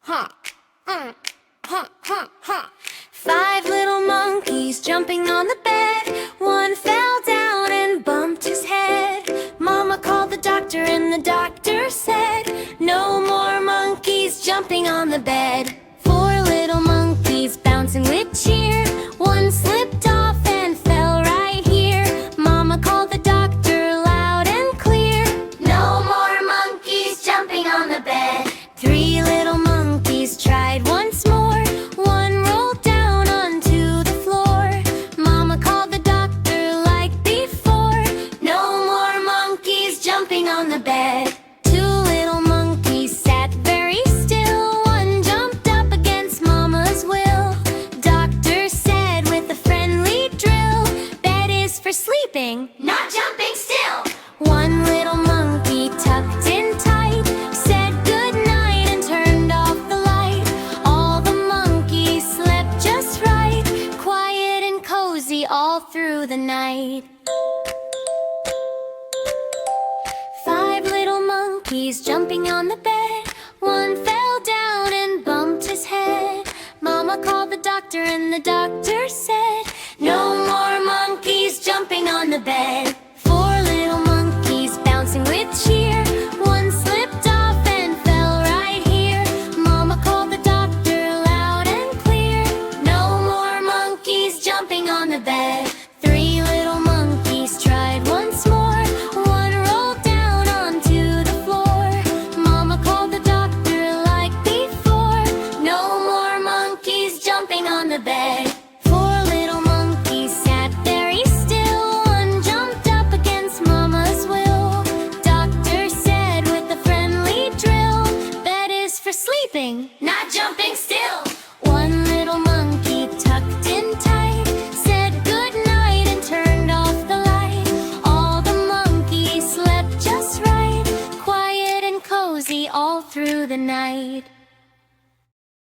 ha, ha, ha, ha, ha. 5 little monkeys jumping on the bed. One fell down and bumped his head. Mama called the doctor and the doctor said, no more monkeys jumping on the bed. 4 little monkeys bouncing with cheer. One slipped off and fell right here. Mama called the doctor loud and clear, no more monkeys jumping on the bed. 3 little monkeys tried once more. One rolled down onto the floor. Mama called the doctor like before, no more monkeys jumping on the bed. 2 little monkeys sat very still. One jumped up against Mama's will. Doctor said with a friendly drill, bed is for sleeping, not jumping still. 1 little monkey tucked in tight said good night and turned off the light. All the monkeys slept just right, quiet and cozy all through the night. 5 little monkeys jumping on the bed. One fell down and bumped his head. Mama called the doctor and the doctor said, no more monkeys jumping on the bed. 4 little monkeys bouncing with cheer. One slipped off and fell right here. Mama called the doctor loud and clear, no more monkeys jumping on the bed. 3 little monkeys tried once more. One rolled down onto the floor. Mama called the doctor like before, no more monkeys jumping on the bed. 4 little monkeys sat very still. One jumped up against Mama's will. Doctor said with a friendly drill, bed is for sleeping, not jumping still. 1 little monkey tucked in tight said good night and turned off the light. All the monkeys slept just right, quiet and cozy all through the night.